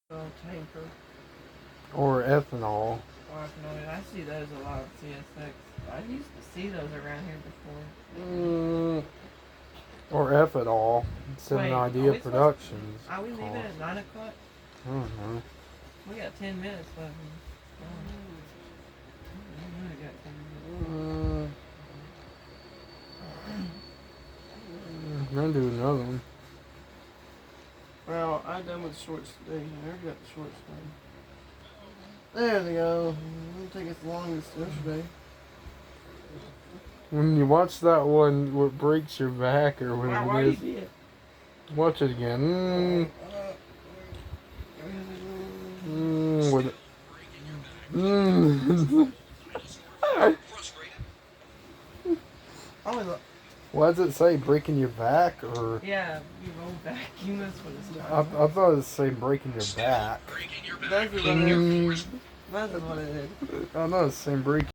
Tanker. Or ethanol. Or ethanol. I see those a lot at CSX. I used to see those around here before. Or ethanol. Seven Idea Productions. Are we leaving at 9 o'clock? I don't know. We got 10 minutes left. I'm gonna do another one. Well, I done with the shorts today. I already got the shorts done. There they go. It didn't take as long as yesterday. When you watch that one, what breaks your back or whatever it is, watch it again. With What does it say? Breaking your back or? Yeah, you roll back. You must what it's I thought it was saying breaking your back. That's what it is. That's what it is. I know it's saying breaking.